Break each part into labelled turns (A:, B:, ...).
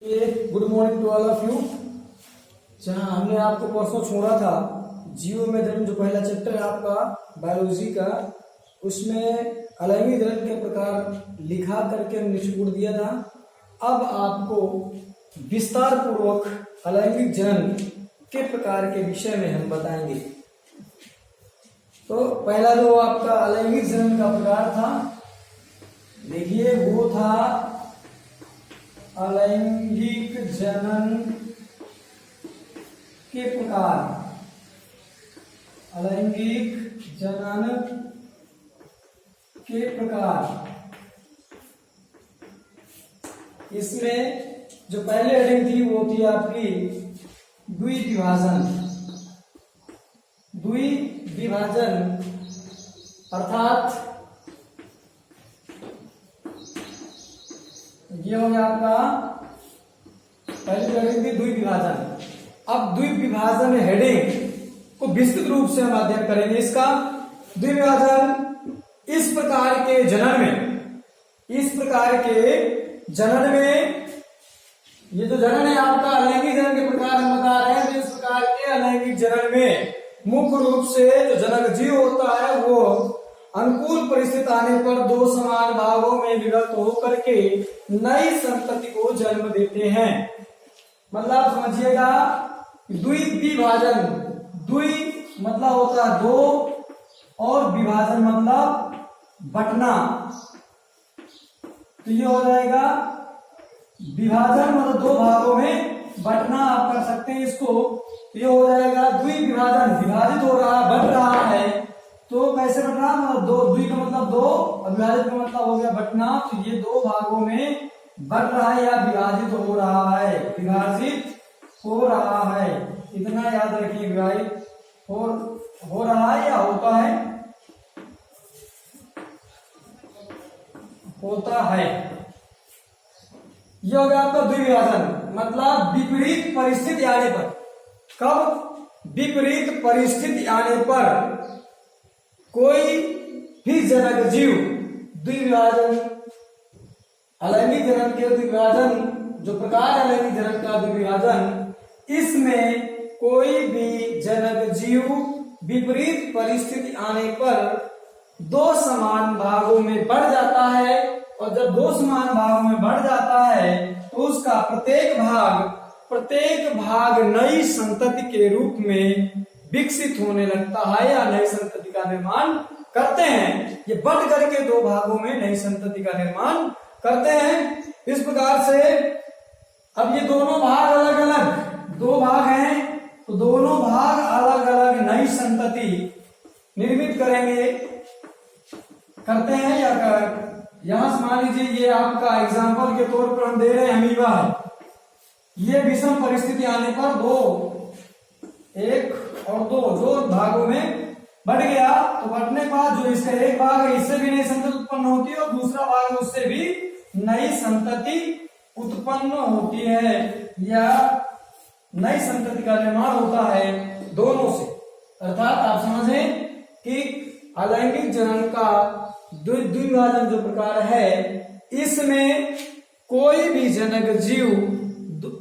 A: Good morning to all of you. जहाँ हमने आपको परसों छोड़ा था जीव में धर्म, जो पहला चैप्टर है आपका बायोलॉजी का, उसमें अलैंगिक धर्म के प्रकार लिखा करके हमने छोड़ दिया था। अब आपको विस्तार पूर्वक अलैंगिक जनन के प्रकार के विषय में हम बताएंगे। तो पहला जो आपका अलैंगिक जनन का प्रकार था, देखिए वो था अलैंगिक जनन के प्रकार। अलैंगिक जनन के प्रकार, इसमें जो पहले हेडिंग थी वो थी आपकी द्विविभाजन। द्विविभाजन अर्थात ये हो गया आपका पहली हेडिंग थी द्विविभाजन। अब द्विविभाजन हेडिंग को विस्तृत रूप से हम अध्ययन करेंगे। इसका द्विविभाजन इस प्रकार के जनन में, इस प्रकार के जनन में, ये जो जनन है आपका अलैंगिक जनन के प्रकार हम बता रहे हैं। तो इस प्रकार के अलैंगिक जनन में मुख्य रूप से जो जनक जीव होता है वो अनुकूल परिस्थिति आने पर दो समान भागों में विभक्त होकर के नई संतति को जन्म देते हैं। मतलब समझिएगा, द्विविभाजन, द्वि मतलब होता है दो और विभाजन मतलब बंटना। तो ये हो जाएगा विभाजन मतलब दो भागों में बंटना, आप कर सकते हैं इसको। ये हो जाएगा द्विविभाजन, विभाजित हो रहा, बन रहा है। तो कैसे बन रहा, मतलब दो, द्वि का मतलब दो और विभाजित का मतलब हो गया बंटना। तो ये दो भागों में बन रहा है या विभाजित हो रहा है, विभाजित हो रहा है। इतना याद रखिए, विभाजित हो रहा है या होता है, होता है। यह हो गया आपका द्विविभाजन, मतलब विपरीत परिस्थिति आने पर। कब? विपरीत परिस्थिति आने पर कोई भी जनक जीव द्विविभाजन, अलैंगिक जनन के द्विविभाजन, जो प्रकार अलैंगिक जनन का द्विविभाजन, इसमें कोई भी जनक जीव विपरीत परिस्थिति आने पर दो समान भागों में बढ़ जाता है। और जब दो समान भागों में बढ़ जाता है तो उसका प्रत्येक भाग नई संतति के रूप में विकसित होने लगता है या नई संतति का निर्माण करते हैं। ये बढ़ करके दो भागों में नई संतति का निर्माण करते हैं। इस प्रकार से अब ये दोनों भाग अलग अलग, दो भाग हैं तो दोनों भाग अलग अलग नई संतति निर्मित करेंगे, करते हैं या यहां से मान लीजिए ये आपका एग्जाम्पल के तौर पर हम दे रहे हैं अमीबा है। ये विषम परिस्थिति आने पर दो, एक और दो, जो भागों में बढ़ गया तो बढ़ने के बाद जो इसका एक भाग है इससे भी नई संतति उत्पन्न होती है और दूसरा भाग उससे भी नई संतति उत्पन्न होती है या नई संतति का निर्माण होता है दोनों से। अर्थात आप समझें कि अलैंगिक जनन का द्विविभाजन जो प्रकार है, इसमें कोई भी जनक जीव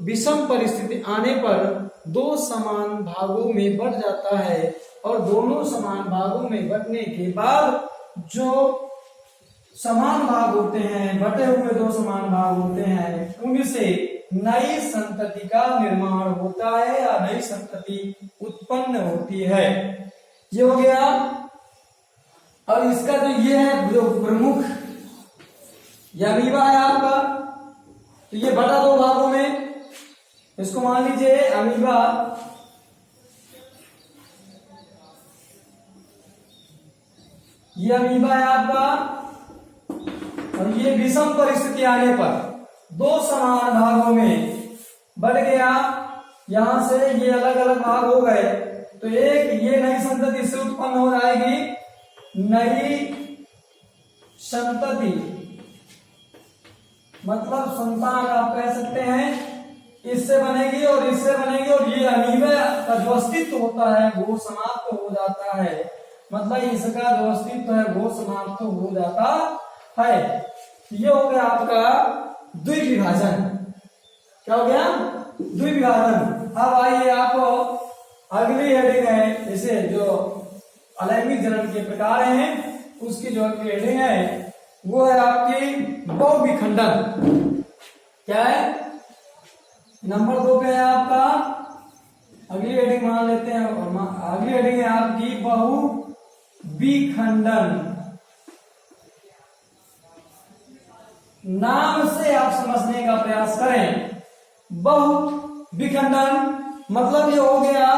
A: विषम परिस्थिति आने पर दो समान भागों में बढ़ जाता है और दोनों समान भागों में बढ़ने के बाद जो समान भाग होते हैं, बटे हुए दो समान भाग होते हैं, उनसे नई संतति का निर्माण होता है या नई संतति उत्पन्न होती है। ये हो गया। और इसका जो ये है जो प्रमुख या अमीबा है आपका, तो ये बटा दो भागों में, इसको मान लीजिए अमीबा, ये अमीबा है आपका। और ये विषम परिस्थिति आने पर दो समान भागों में बढ़ गया, यहां से ये अलग अलग भाग हो गए तो एक ये नई संतति इससे उत्पन्न हो जाएगी, नई संतति मतलब संतान आप कह सकते हैं, इससे बनेगी और इससे बनेगी और ये अमीबा का जो अस्तित्व होता है वो समाप्त हो जाता है। मतलब इसका जो अस्तित्व है वो समाप्त हो जाता है। ये हो गया आपका द्विविभाजन। क्या हो गया, द्विविभाजन। अब आइए आप अगली हेडिंग है, जैसे जो अलैंगिक जनन के प्रकार हैं उसकी जो अगली हेडिंग है वो है आपकी बहुविखंडन। क्या है, नंबर 2 पे है आपका, अगली हेडिंग मान लेते हैं, अगली हेडिंग है आपकी बहुविखंडन। नाम से आप समझने का प्रयास करें। बहुविखंडन मतलब ये हो गया,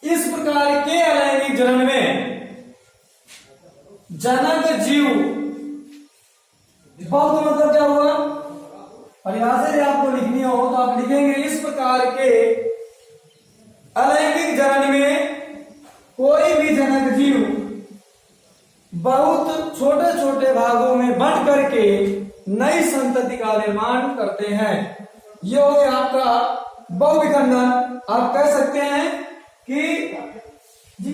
A: इस प्रकार के अलैंगिक जनन में जनक जीव, बहुत मतलब क्या हुआ, परिभाषा यदि आपको लिखनी हो तो आप लिखेंगे इस प्रकार के अलैंगिक जनन में कोई भी जनक जीव बहुत छोटे छोटे भागों में बंट करके नई संतति का निर्माण करते हैं। ये हो गया आपका बहुविखंडन। आप कह सकते हैं कि जी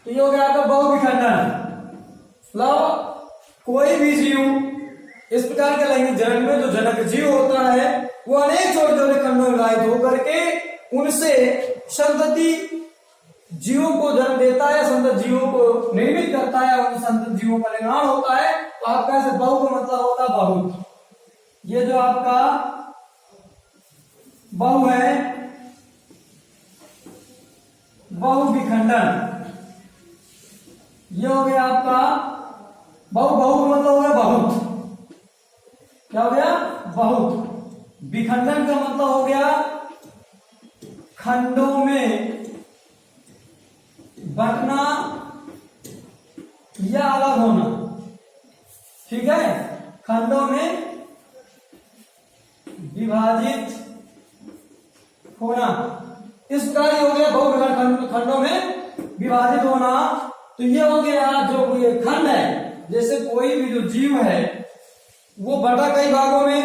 A: तो ये हो गया आपका बहुविखंडन। मतलब कोई भी जीव इस प्रकार के लैंगिक जनन में जो जनक जीव होता है वो अनेक छोटे छोटे खंडों में विभाजित होकर के उनसे संतति जीवों को जन्म देता है, संतति जीवों को निर्मित करता है, उन संतति जीवों का निर्माण होता है। तो आपका ऐसे बहु का मतलब होता है बहुत। ये जो आपका बहु है, बहुविखंडन, ये हो गया आपका बहु। बहु का मतलब हो गया बहुत। क्या हो गया, बहुत। विखंडन का मतलब हो गया खंडों में बंटना या अलग होना। ठीक है, खंडों में विभाजित होना, इस प्रकार हो गया बहुविखंडन, खंडों में विभाजित होना। तो ये हो गया जो ये खंड है, जैसे कोई भी जो जीव है वो बटा कई भागों में,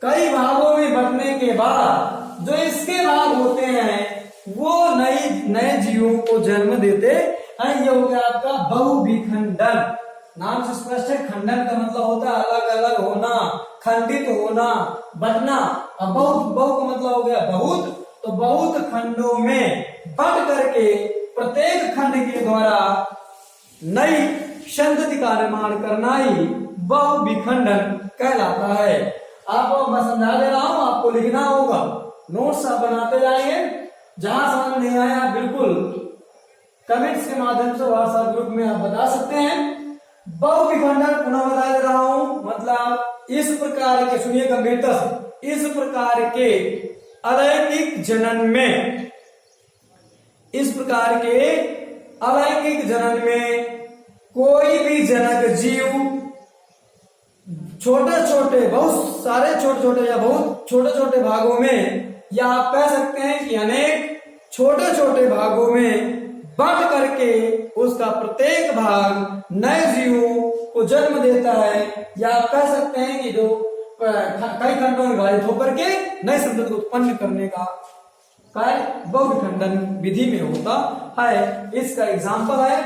A: कई भागों में बंटने के बाद जो इसके भाग होते हैं वो नए जीवों को जन्म देते हैं। ये हो गया आपका बहुविखंडन। नाम से स्पष्ट है, खंडन का मतलब होता है अलग अलग होना, खंडित होना, बंटना। अब बहु का मतलब हो गया बहुत। तो बहुत खंडों में बंट करके प्रत्येक खंड के द्वारा नई संतति का निर्माण करना ही बहुविखंडन कहलाता है। आपको मैं समझा दे रहा हूं, आपको लिखना होगा, नोट्स आप बनाते जाएंगे। जहां समझ नहीं आया आप बिल्कुल कमेंट्स के माध्यम से व्हाट्सएप ग्रुप में आप बता सकते हैं। बहुविखंडन पुनः बता दे रहा हूं, मतलब इस प्रकार के, सुनिए गंभीरता से, इस प्रकार के अलैंगिक जनन में, इस प्रकार के अलैंगिक जनन में कोई भी जनक जीव छोटे छोटे, बहुत सारे छोटे छोटे या बहुत छोटे छोटे भागों में, या आप कह सकते हैं कि अनेक छोटे छोटे भागों में बंट करके उसका प्रत्येक भाग नए जीवों को जन्म देता है। या आप कह सकते हैं कि जो कई खंडों में विभाजित होकर के नए संतति को उत्पन्न करने का कार्य बहुविखंडन विधि में होता है। इसका एग्जाम्पल है,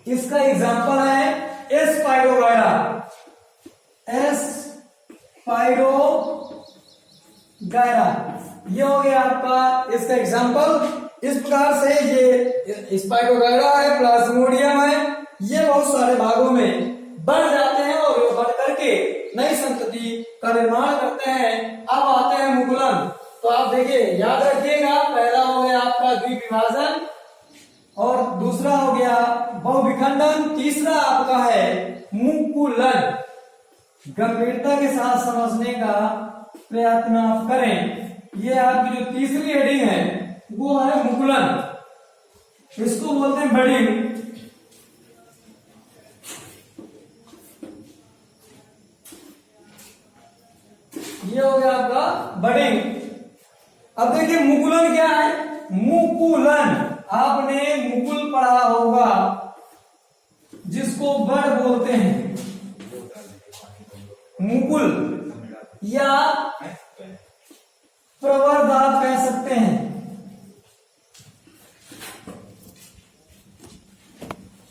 A: इसका एग्जाम्पल है स्पाइरोगायरा। स्पाइरोगायरा ये हो गया आपका इसका एग्जाम्पल। इस प्रकार से ये स्पाइरोगायरा है, प्लाज्मोडियम है, ये बहुत सारे भागों में बढ़ जाते हैं और ये बढ़ करके नई संतति का निर्माण करते हैं। अब आते हैं मुकुलन। तो आप देखिए, याद रखिएगा, पहला हो गया आपका द्विविभाजन और दूसरा हो गया बहुविखंडन, तीसरा आपका है मुकुलन। गंभीरता के साथ समझने का प्रयत्न आप करें। ये आपकी जो तीसरी हेडिंग है वो है मुकुलन। इसको बोलते हैं बडिंग। ये हो गया आपका बडिंग। अब देखिए मुकुलन क्या है। मुकुलन आपने मुकुल पढ़ा होगा, जिसको बड़ बोलते हैं, मुकुल या प्रवर्ध आप कह सकते हैं।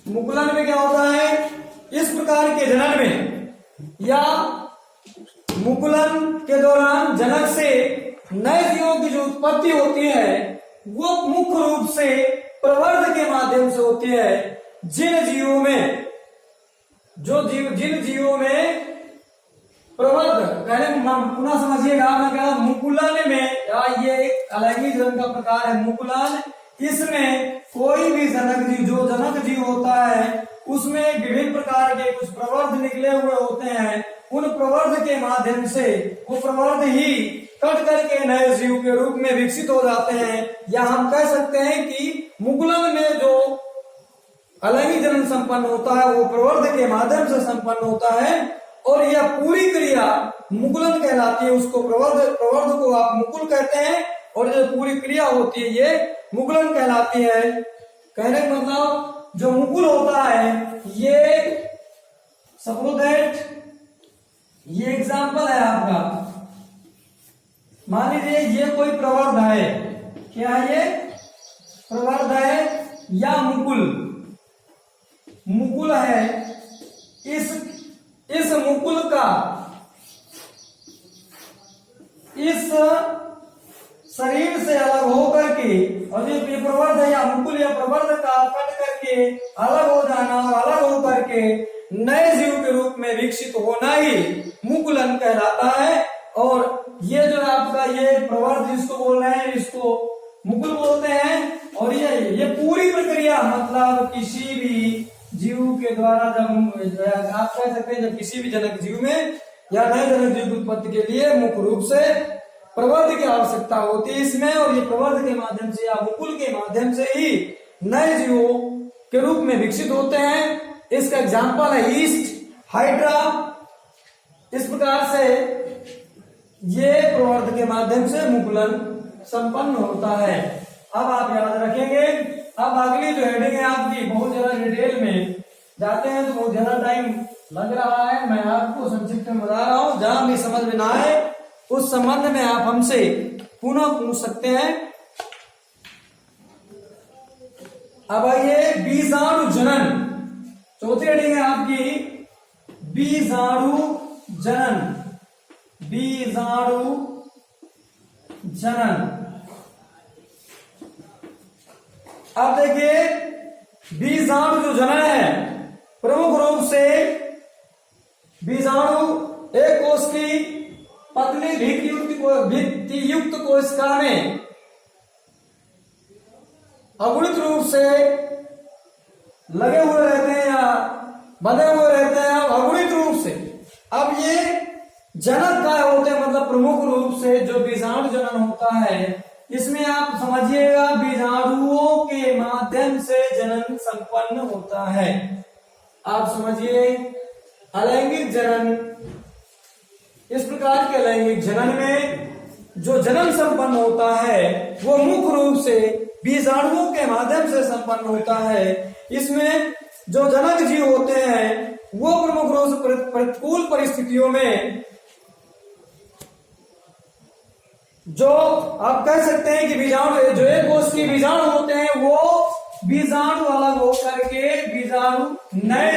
A: मुकुलन में क्या होता है, इस प्रकार के जनन में या मुकुलन के दौरान जनक से नए जीवों की जो उत्पत्ति होती है वो मुख्य रूप से प्रवर्ध के माध्यम से होती है। जिन जीवों में जिन जीवों में प्रवर्ध, पहले पुनः समझिएगा, मैं कहा मुकुलन में ये एक अलग ही जनन का प्रकार है मुकुलन। इसमें कोई भी जनक जीव, जो जनक जीव होता है उसमें विभिन्न प्रकार के कुछ प्रवर्ध निकले हुए होते हैं। उन प्रवर्ध के माध्यम से वो प्रवर्ध ही कट करके नए जीव के रूप में विकसित हो जाते हैं। या हम कह सकते हैं कि मुकुलन में जो अलग ही जनन संपन्न होता है वो प्रवर्ध के माध्यम से संपन्न होता है और यह पूरी क्रिया मुकुलन कहलाती है। उसको प्रवर्ध को आप मुकुल कहते हैं और जो पूरी क्रिया होती है ये मुकुलन कहलाती है। कहने का मतलब जो मुकुल होता है ये सपोज दैट, ये एग्जांपल है आपका, मान लीजिए ये कोई प्रवर्ध है, क्या ये प्रवर्ध है या मुकुल है। इस मुकुल का इस शरीर से अलग होकर के, और ये प्रवर्ध या मुकुल या प्रवर्ध का कट करके अलग हो जाना और अलग होकर के नए जीव के रूप में विकसित होना ही मुकुलन कहलाता है। और ये जो आपका ये प्रवर्ध जिसको बोल रहे हैं इसको मुकुल बोलते हैं। और ये पूरी प्रक्रिया मतलब किसी भी जीव के द्वारा जब आप कह सकते हैं, जब किसी भी जनक जीव में या नए जनक जीव की उत्पत्ति के लिए मुख्य रूप से प्रवर्ध की आवश्यकता होती है इसमें, और ये प्रवर्ध के माध्यम से या मुकुल के माध्यम से ही नए जीवों के रूप में विकसित होते हैं। इसका एग्जाम्पल है ईस्ट, हाइड्रा। इस प्रकार से ये प्रवर्ध के माध्यम से मुकुलन संपन्न होता है। अब आप याद रखेंगे। अब अगली जो हेडिंग है आपकी, बहुत ज्यादा डिटेल में जाते हैं तो बहुत ज्यादा टाइम लग रहा है। मैं आपको संक्षिप्त में बता रहा हूं, जहां भी समझ में ना आए उस संबंध में आप हमसे पुनः पूछ सकते हैं। अब आइए बीजाणु जनन, चौथी हेडिंग है आपकी बीजाणु जनन। बीजाणु जनन, अब देखिए बीजाणु जो जनन है प्रमुख रूप से बीजाणु एक कोश की पतली भित्तियुक्त कोशिका में अगुणित रूप से लगे हुए रहते हैं या बंधे हुए रहते हैं अगुणित रूप से। अब ये जनक काय होते हैं, मतलब प्रमुख रूप से जो बीजाणु जनन होता है इसमें आप समझिएगा बीजाणुओं के माध्यम से जनन संपन्न होता है। आप समझिए अलैंगिक जनन, इस प्रकार के अलैंगिक जनन में जो जनन संपन्न होता है वो मुख्य रूप से बीजाणुओं के माध्यम से संपन्न होता है। इसमें जो जनक जीव होते हैं वो प्रमुख रूप से प्रतिकूल परिस्थितियों में, जो आप कह सकते हैं कि बीजाणु जो एक कोश की बीजाणु होते हैं वो बीजाणु अलग होकर के बीजाणु नए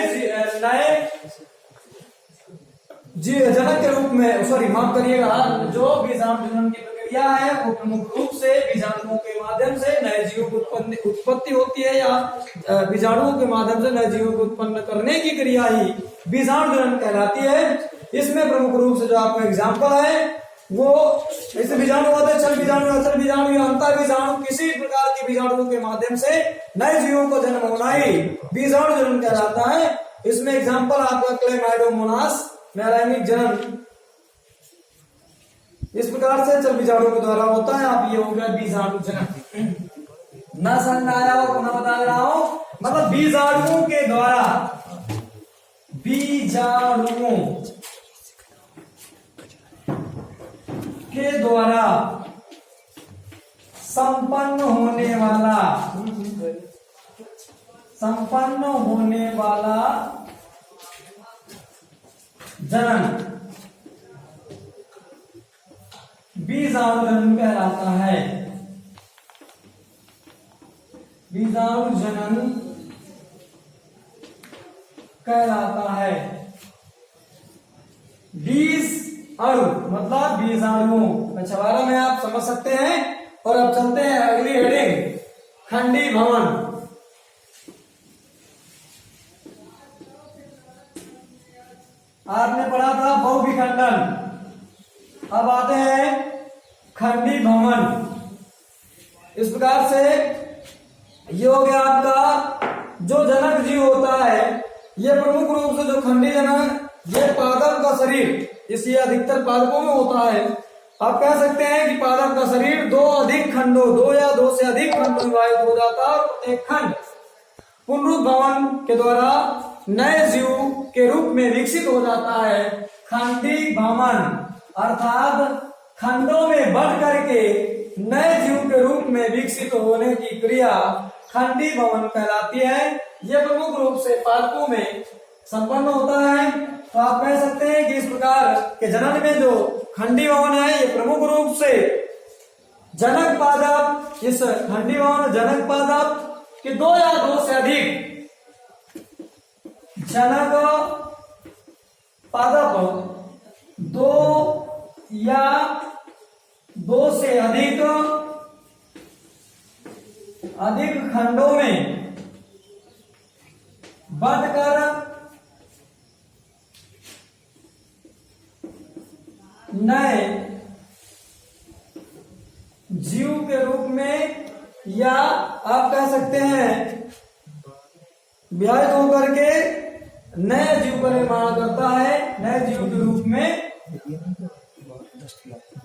A: जनक के रूप में, सॉरी माफ करिएगा, जो बीजाणु जनन की प्रक्रिया है वो प्रमुख रूप से बीजाणुओं के माध्यम से नए जीवों की उत्पत्ति होती है, या बीजाणुओं के माध्यम से नए जीवों को उत्पन्न करने की क्रिया ही बीजाणु जनन कहलाती है। इसमें प्रमुख रूप से जो आपका एग्जाम्पल है वो ऐसे बीजाणु होते हैं, छल बीजाणु, अचल बीजाणु या अंतर बीजाणु, किसी प्रकार के बीजाणुओं के माध्यम से नए जीवों को जन्म होना ही बीजाणु जनन कहलाता है। इसमें एग्जाम्पल आपका क्लेमाइडोमोनास में अलैंगिक जनन इस प्रकार से चल बीजाणु के द्वारा होता है। आप ये हो गया बीजाणु जनन। न समझ में आया हो पुनः बता रहा हूं, मतलब बीजाणुओं के द्वारा, बीजाणुओं के द्वारा संपन्न होने वाला जनन बीजाणु जनन कहलाता है। बीजाणु जनन कहलाता है। बीज अणु मतलब बीजाणुओं। अच्छा 12 में आप समझ सकते हैं। और अब चलते हैं अगली हेडिंग, खंडी भवन। आपने पढ़ा था बहुविखंडन, अब आते हैं खंडी भवन। इस प्रकार से ये हो गया आपका जो जनक जीव होता है, ये प्रमुख रूप से जो खंडी जनक, ये पादप का शरीर, इसलिए अधिकतर पादपों में होता है। आप कह सकते हैं कि पादप का शरीर दो अधिक खंडों, दो या दो से अधिक खंडों में विभाजित हो जाता है और एक खंड पुनरुद्भवन के द्वारा नए जीव के रूप में विकसित हो जाता है। खंडी भवन अर्थात खंडों में बढ़ करके नए जीव के रूप में विकसित होने की क्रिया खंडी भवन कहलाती है। यह प्रमुख रूप से पादपों में संपन्न होता है। तो आप कह सकते हैं कि इस प्रकार के जनन में जो खंडी भवन है, ये प्रमुख रूप से जनक पादप, इस खंडी भवन जनक पादप के दो या दो से अधिक जनक पादप, दो या दो से अधिक खंडों में बढ़कर नए जीव के रूप में, या आप कह सकते हैं विभाजित होकर के नए जीव का निर्माण करता है, नए जीव के रूप में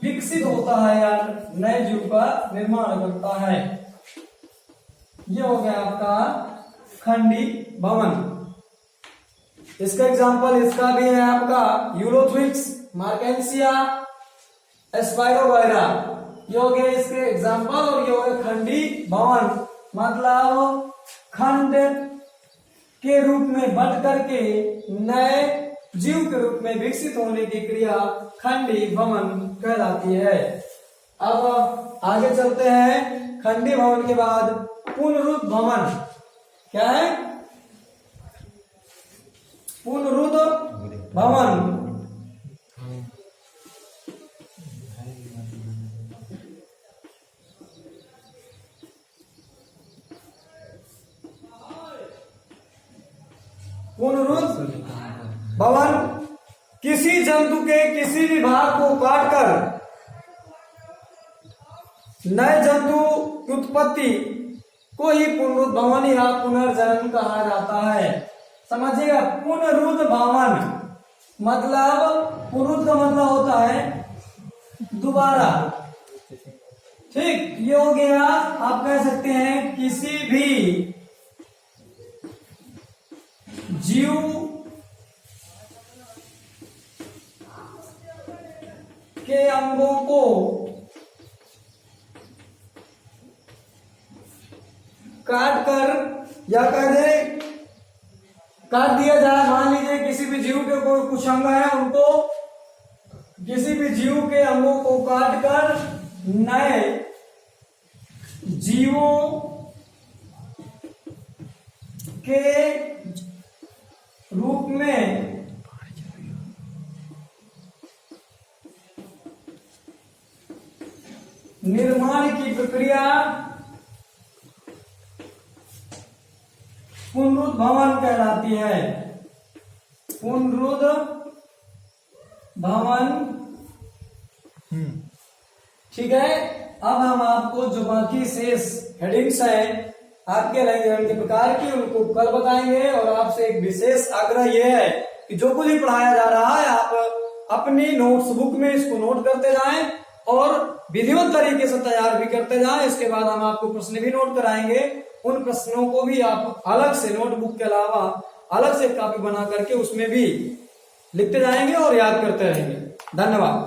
A: विकसित होता है या नए जीव का निर्माण करता है। ये हो गया आपका खंडी भवन। इसका एग्जाम्पल इसका भी है आपका यूलोथ्रिक्स, मार्केंसिया, एस्पाइरो वगैरह, ये हो गए इसके एग्जाम्पल। और ये हो गए खंडी भवन मतलब खंड के रूप में बढ़ करके नए जीव के रूप में विकसित होने की क्रिया खंडी भवन कहलाती है। अब आगे चलते हैं। खंडी भवन के बाद पुनरुद्ध भवन। क्या है? पुनरुद्ध भवन। पुनरुद्ध भवन किसी जंतु के किसी भी भाग को काटकर नए जंतु की उत्पत्ति को ही पुनरुद्ध भवन या पुनर्जन्म कहा जाता है। समझिएगा, पुनरुद्ध भवन मतलब पुनरुद्ध मतलब होता है दोबारा। ठीक, ये हो गया। आप कह सकते हैं किसी भी जीव के अंगों को काट कर, या कह दे काट दिया जाए। मान लीजिए किसी भी जीव के कोई कुछ अंग है, उनको किसी भी जीव के अंगों को काट कर नए जीवों के रूप में निर्माण की प्रक्रिया पुनरुद्ध भवन कहलाती है। पुनरुद्ध भवन। ठीक है। अब हम आपको जो बाकी शेष हेडिंग्स हैं आपके लैंग्वेज के प्रकार की, उनको कल बताएंगे। और आपसे एक विशेष आग्रह यह है कि जो कुछ भी पढ़ाया जा रहा है आप अपनी नोट्स बुक में इसको नोट करते जाएं और विधिवत तरीके से तैयार भी करते जाएं। इसके बाद हम आपको प्रश्न भी नोट कराएंगे। उन प्रश्नों को भी आप अलग से नोटबुक के अलावा अलग से कॉपी बना करके उसमें भी लिखते जाएंगे और याद करते रहेंगे। धन्यवाद।